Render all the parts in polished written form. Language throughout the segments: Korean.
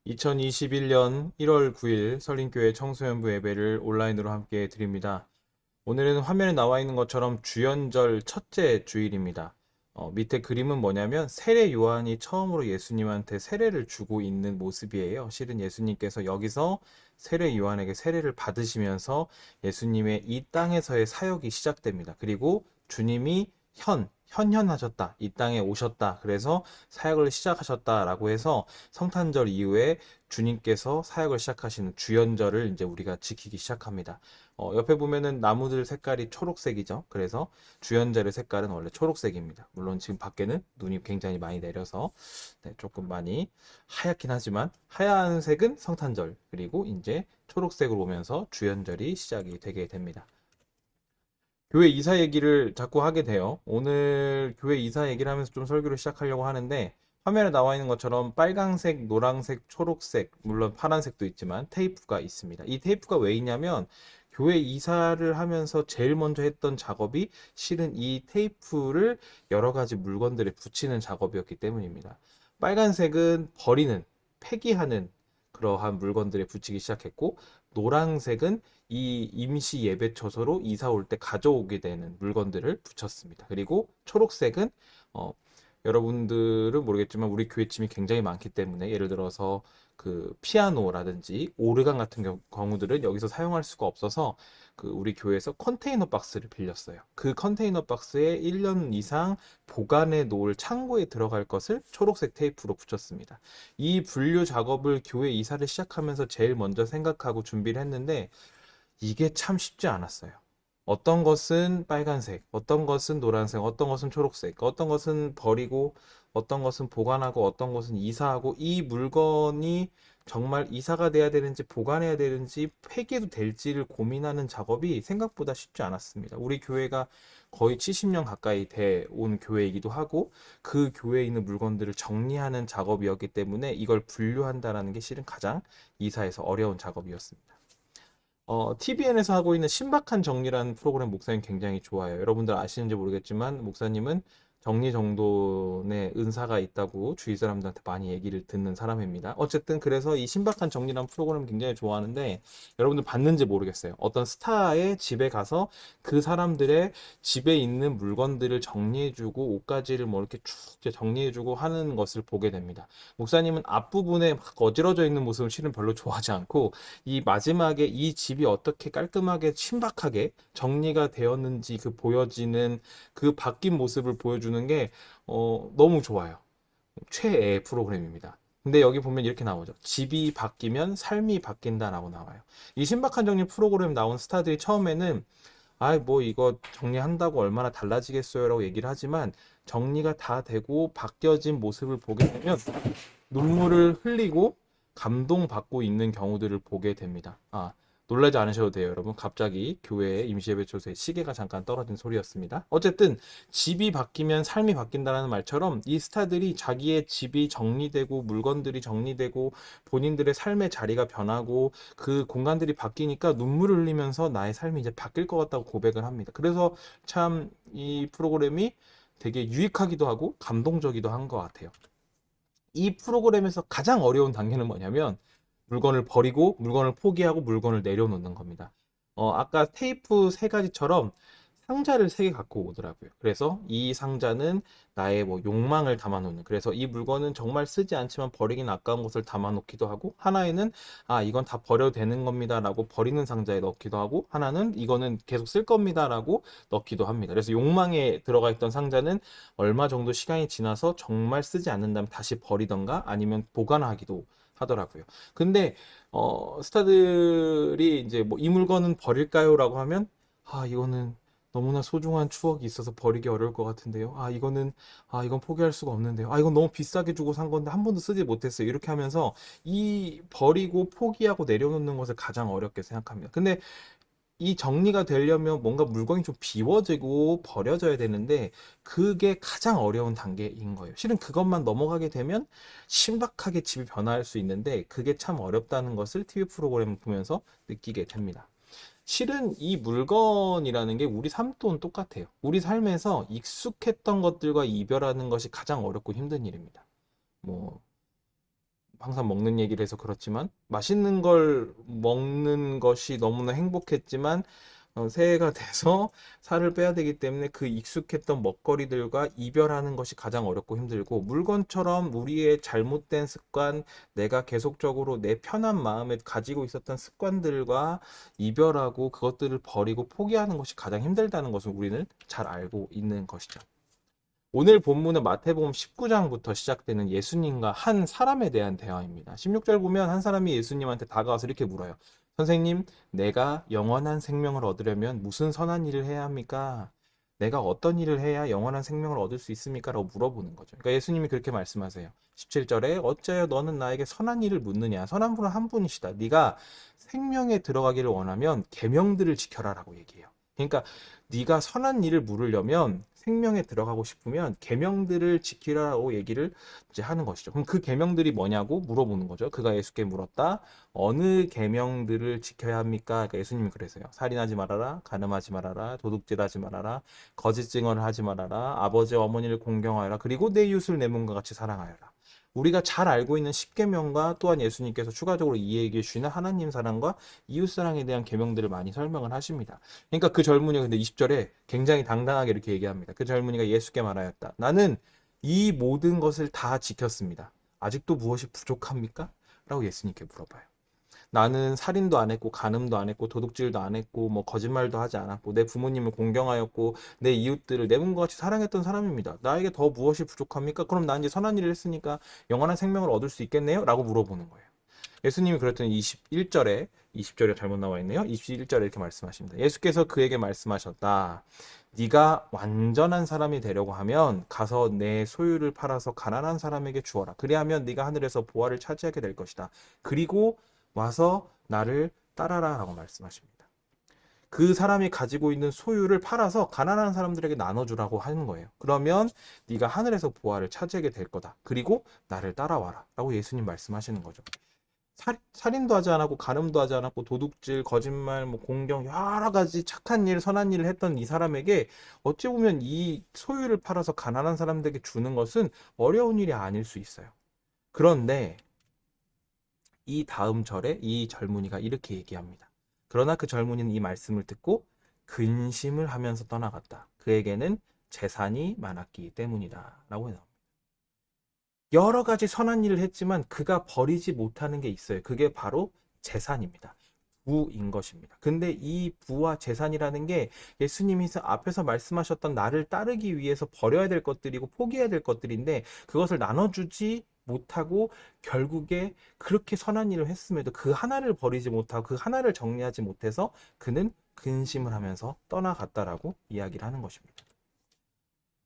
2021년 1월 9일 설린교회 청소년부 예배를 온라인으로 함께 드립니다. 오늘은 화면에 나와 있는 것처럼 주연절 첫째 주일입니다. 밑에 그림은 뭐냐면 세례 요한이 처음으로 예수님한테 세례를 주고 있는 모습이에요. 실은 예수님께서 여기서 세례 요한에게 세례를 받으시면서 예수님의 이 땅에서의 사역이 시작됩니다. 그리고 주님이 현현하셨다. 이 땅에 오셨다. 그래서 사역을 시작하셨다라고 해서 성탄절 이후에 주님께서 사역을 시작하시는 주연절을 이제 우리가 지키기 시작합니다. 옆에 보면은 나무들 색깔이 초록색이죠. 그래서 주연절의 색깔은 원래 초록색입니다. 물론 지금 밖에는 눈이 굉장히 많이 내려서 조금 많이 하얗긴 하지만 하얀 색은 성탄절 그리고 이제 초록색으로 오면서 주연절이 시작이 되게 됩니다. 교회 이사 얘기를 자꾸 하게 돼요. 오늘 교회 이사 얘기를 하면서 좀 설교를 시작하려고 하는데 화면에 나와 있는 것처럼 빨강색, 노란색, 초록색, 물론 파란색도 있지만 테이프가 있습니다. 이 테이프가 왜 있냐면 교회 이사를 하면서 제일 먼저 했던 작업이 실은 이 테이프를 여러 가지 물건들에 붙이는 작업이었기 때문입니다. 빨간색은 버리는, 폐기하는 그러한 물건들에 붙이기 시작했고 노란색은 이 임시 예배 처소로 이사 올 때 가져오게 되는 물건들을 붙였습니다. 그리고 초록색은 어, 여러분들은 모르겠지만 우리 교회 짐이 굉장히 많기 때문에 예를 들어서 그 피아노라든지 오르간 같은 경우들은 여기서 사용할 수가 없어서 그 우리 교회에서 컨테이너 박스를 빌렸어요. 그 컨테이너 박스에 1년 이상 보관해 놓을 창고에 들어갈 것을 초록색 테이프로 붙였습니다. 이 분류 작업을 교회 이사를 시작하면서 제일 먼저 생각하고 준비를 했는데 이게 참 쉽지 않았어요. 어떤 것은 빨간색, 어떤 것은 노란색, 어떤 것은 초록색, 어떤 것은 버리고, 어떤 것은 보관하고, 어떤 것은 이사하고, 이 물건이 정말 이사가 돼야 되는지, 보관해야 되는지, 폐기해도 될지를 고민하는 작업이 생각보다 쉽지 않았습니다. 우리 교회가 거의 70년 가까이 돼 온 교회이기도 하고, 그 교회에 있는 물건들을 정리하는 작업이었기 때문에 이걸 분류한다라는 게 실은 가장 이사에서 어려운 작업이었습니다. TVN에서 하고 있는 신박한 정리라는 프로그램 목사님 굉장히 좋아요. 여러분들 아시는지 모르겠지만 목사님은 정리정돈의 은사가 있다고 주위 사람들한테 많이 얘기를 듣는 사람입니다. 어쨌든 그래서 이 신박한 정리라는 프로그램 굉장히 좋아하는데 여러분들 봤는지 모르겠어요. 어떤 스타의 집에 가서 그 사람들의 집에 있는 물건들을 정리해주고 옷가지를 뭐 이렇게 쭉 이제 정리해주고 하는 것을 보게 됩니다. 목사님은 앞부분에 막 어지러져 있는 모습을 실은 별로 좋아하지 않고 이 마지막에 이 집이 어떻게 깔끔하게 신박하게 정리가 되었는지 그 보여지는 그 바뀐 모습을 보여주는 게 너무 좋아요. 최애 프로그램입니다. 근데 여기 보면 이렇게 나오죠. 집이 바뀌면 삶이 바뀐다라고 나와요. 이 신박한 정리 프로그램 나온 스타들이 처음에는 뭐 이거 정리한다고 얼마나 달라지겠어요라고 얘기를 하지만 정리가 다 되고 바뀌어진 모습을 보게 되면 눈물을 흘리고 감동받고 있는 경우들을 보게 됩니다. 놀라지 않으셔도 돼요, 여러분. 갑자기 교회에 임시예배초소에 시계가 잠깐 떨어진 소리였습니다. 어쨌든 집이 바뀌면 삶이 바뀐다는 말처럼 이 스타들이 자기의 집이 정리되고 물건들이 정리되고 본인들의 삶의 자리가 변하고 그 공간들이 바뀌니까 눈물을 흘리면서 나의 삶이 이제 바뀔 것 같다고 고백을 합니다. 그래서 참 이 프로그램이 되게 유익하기도 하고 감동적이기도 한 것 같아요. 이 프로그램에서 가장 어려운 단계는 뭐냐면 물건을 버리고 물건을 포기하고 물건을 내려놓는 겁니다. 아까 테이프 세 가지처럼 상자를 세 개 갖고 오더라고요. 그래서 이 상자는 나의 뭐 욕망을 담아놓는. 그래서 이 물건은 정말 쓰지 않지만 버리긴 아까운 것을 담아놓기도 하고, 하나에는 이건 다 버려도 되는 겁니다라고 버리는 상자에 넣기도 하고, 하나는 이거는 계속 쓸 겁니다라고 넣기도 합니다. 그래서 욕망에 들어가 있던 상자는 얼마 정도 시간이 지나서 정말 쓰지 않는다면 다시 버리던가 아니면 보관하기도 하더라고요. 근데 스타들이 이제 뭐 이 물건은 버릴까요라고 하면 이거는 너무나 소중한 추억이 있어서 버리기 어려울 것 같은데요. 이건 포기할 수가 없는데요. 이건 너무 비싸게 주고 산 건데 한 번도 쓰지 못했어요. 이렇게 하면서 이 버리고 포기하고 내려놓는 것을 가장 어렵게 생각합니다. 근데 이 정리가 되려면 뭔가 물건이 좀 비워지고 버려져야 되는데 그게 가장 어려운 단계인 거예요. 실은 그것만 넘어가게 되면 신박하게 집이 변화할 수 있는데 그게 참 어렵다는 것을 TV 프로그램을 보면서 느끼게 됩니다. 실은 이 물건이라는 게 우리 삶 또한 똑같아요. 우리 삶에서 익숙했던 것들과 이별하는 것이 가장 어렵고 힘든 일입니다. 뭐 항상 먹는 얘기를 해서 그렇지만 맛있는 걸 먹는 것이 너무나 행복했지만 새해가 돼서 살을 빼야 되기 때문에 그 익숙했던 먹거리들과 이별하는 것이 가장 어렵고 힘들고 물건처럼 우리의 잘못된 습관, 내가 계속적으로 내 편한 마음에 가지고 있었던 습관들과 이별하고 그것들을 버리고 포기하는 것이 가장 힘들다는 것을 우리는 잘 알고 있는 것이죠. 오늘 본문은 마태복음 19장부터 시작되는 예수님과 한 사람에 대한 대화입니다. 16절 보면 한 사람이 예수님한테 다가와서 이렇게 물어요. 선생님, 내가 영원한 생명을 얻으려면 무슨 선한 일을 해야 합니까? 내가 어떤 일을 해야 영원한 생명을 얻을 수 있습니까? 라고 물어보는 거죠. 그러니까 예수님이 그렇게 말씀하세요. 17절에 어째여 너는 나에게 선한 일을 묻느냐? 선한 분은 한 분이시다. 네가 생명에 들어가기를 원하면 계명들을 지켜라 라고 얘기해요. 그러니까 네가 선한 일을 물으려면 생명에 들어가고 싶으면 계명들을 지키라고 얘기를 이제 하는 것이죠. 그럼 그 계명들이 뭐냐고 물어보는 거죠. 그가 예수께 물었다. 어느 계명들을 지켜야 합니까? 그러니까 예수님이 그러세요. 살인하지 말아라, 간음하지 말아라, 도둑질하지 말아라, 거짓 증언을 하지 말아라, 아버지와 어머니를 공경하여라, 그리고 내 이웃을 내 몸과 같이 사랑하여라. 우리가 잘 알고 있는 십계명과 또한 예수님께서 추가적으로 이해해 주시는 하나님 사랑과 이웃 사랑에 대한 계명들을 많이 설명을 하십니다. 그러니까 그 젊은이가 근데 20절에 굉장히 당당하게 이렇게 얘기합니다. 그 젊은이가 예수께 말하였다. 나는 이 모든 것을 다 지켰습니다. 아직도 무엇이 부족합니까? 라고 예수님께 물어봐요. 나는 살인도 안 했고 간음도 안 했고 도둑질도 안 했고 뭐 거짓말도 하지 않았고 내 부모님을 공경하였고 내 이웃들을 내 몸과 같이 사랑했던 사람입니다. 나에게 더 무엇이 부족합니까? 그럼 나 이제 선한 일을 했으니까 영원한 생명을 얻을 수 있겠네요? 라고 물어보는 거예요. 예수님이 그랬더니 21절에 20절에 잘못 나와 있네요. 21절에 이렇게 말씀하십니다. 예수께서 그에게 말씀하셨다. 네가 완전한 사람이 되려고 하면 가서 내 소유를 팔아서 가난한 사람에게 주어라. 그리하면 네가 하늘에서 보화를 차지하게 될 것이다. 그리고 와서 나를 따라라 라고 말씀하십니다. 그 사람이 가지고 있는 소유를 팔아서 가난한 사람들에게 나눠주라고 하는 거예요. 그러면 네가 하늘에서 보화를 차지하게 될 거다. 그리고 나를 따라와라 라고 예수님 말씀하시는 거죠. 살인도 하지 않았고 간음도 하지 않았고 도둑질, 거짓말, 뭐 공경 여러 가지 착한 일, 선한 일을 했던 이 사람에게 어찌 보면 이 소유를 팔아서 가난한 사람들에게 주는 것은 어려운 일이 아닐 수 있어요. 그런데 이 다음 절에 이 젊은이가 이렇게 얘기합니다. 그러나 그 젊은이는 이 말씀을 듣고 근심을 하면서 떠나갔다. 그에게는 재산이 많았기 때문이다. 라고 나옵니다. 여러 가지 선한 일을 했지만 그가 버리지 못하는 게 있어요. 그게 바로 재산입니다. 부인 것입니다. 근데 이 부와 재산이라는 게 예수님이 앞에서 말씀하셨던 나를 따르기 위해서 버려야 될 것들이고 포기해야 될 것들인데 그것을 나눠주지 못하고 결국에 그렇게 선한 일을 했음에도 그 하나를 버리지 못하고 그 하나를 정리하지 못해서 그는 근심을 하면서 떠나갔다라고 이야기를 하는 것입니다.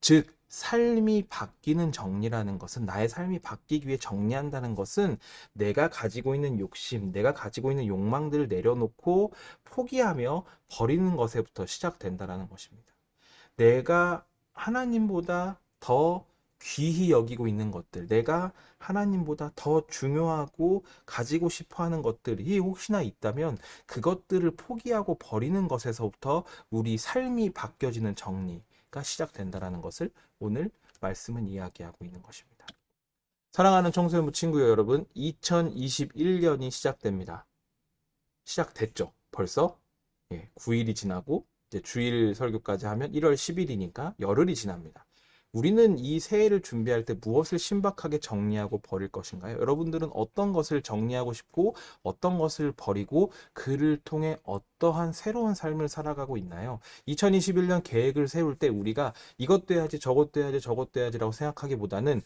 즉 삶이 바뀌는 정리라는 것은 나의 삶이 바뀌기 위해 정리한다는 것은 내가 가지고 있는 욕심, 내가 가지고 있는 욕망들을 내려놓고 포기하며 버리는 것에부터 시작된다라는 것입니다. 내가 하나님보다 더 귀히 여기고 있는 것들, 내가 하나님보다 더 중요하고 가지고 싶어 하는 것들이 혹시나 있다면 그것들을 포기하고 버리는 것에서부터 우리 삶이 바뀌어지는 정리가 시작된다라는 것을 오늘 말씀은 이야기하고 있는 것입니다. 사랑하는 청소년부 친구 여러분, 2021년이 시작됩니다. 시작됐죠? 벌써 9일이 지나고 이제 주일 설교까지 하면 1월 10일이니까 열흘이 지납니다. 우리는 이 새해를 준비할 때 무엇을 신박하게 정리하고 버릴 것인가요? 여러분들은 어떤 것을 정리하고 싶고 어떤 것을 버리고 그를 통해 어떠한 새로운 삶을 살아가고 있나요? 2021년 계획을 세울 때 우리가 이것도 해야지 저것도 해야지 저것도 해야지라고 생각하기보다는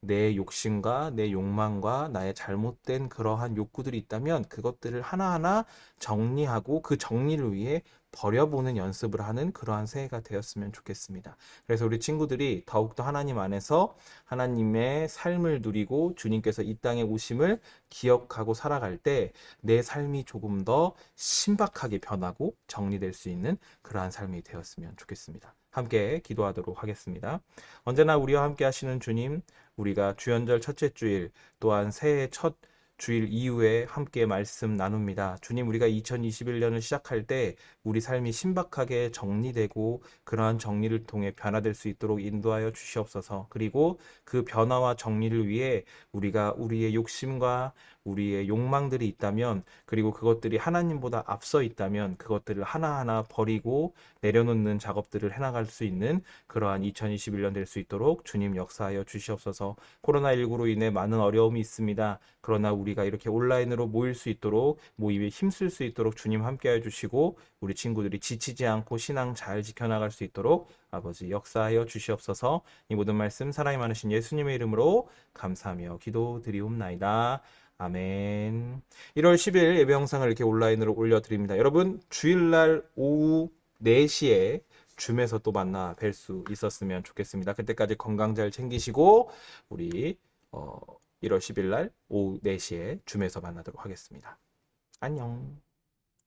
내 욕심과 내 욕망과 나의 잘못된 그러한 욕구들이 있다면 그것들을 하나하나 정리하고 그 정리를 위해 버려보는 연습을 하는 그러한 새해가 되었으면 좋겠습니다. 그래서 우리 친구들이 더욱더 하나님 안에서 하나님의 삶을 누리고 주님께서 이 땅에 오심을 기억하고 살아갈 때 내 삶이 조금 더 신박하게 변하고 정리될 수 있는 그러한 삶이 되었으면 좋겠습니다. 함께 기도하도록 하겠습니다. 언제나 우리와 함께 하시는 주님, 우리가 주연절 첫째 주일 또한 새해 첫 주일 이후에 함께 말씀 나눕니다. 주님, 우리가 2021년을 시작할 때 우리 삶이 신박하게 정리되고 그러한 정리를 통해 변화될 수 있도록 인도하여 주시옵소서. 그리고 그 변화와 정리를 위해 우리가 우리의 욕심과 우리의 욕망들이 있다면, 그리고 그것들이 하나님보다 앞서 있다면 그것들을 하나하나 버리고 내려놓는 작업들을 해나갈 수 있는 그러한 2021년 될 수 있도록 주님 역사하여 주시옵소서. 코로나19로 인해 많은 어려움이 있습니다. 그러나 우리가 이렇게 온라인으로 모일 수 있도록, 모임에 힘쓸 수 있도록 주님 함께해 주시고 우리 친구들이 지치지 않고 신앙 잘 지켜나갈 수 있도록 아버지 역사하여 주시옵소서. 이 모든 말씀 사랑이 많으신 예수님의 이름으로 감사하며 기도드리옵나이다. 아멘. 1월 10일 예배 영상을 이렇게 온라인으로 올려드립니다. 여러분, 주일날 오후 4시에 줌에서 또 만나 뵐 수 있었으면 좋겠습니다. 그때까지 건강 잘 챙기시고 우리 1월 10일 날 오후 4시에 줌에서 만나도록 하겠습니다. 안녕.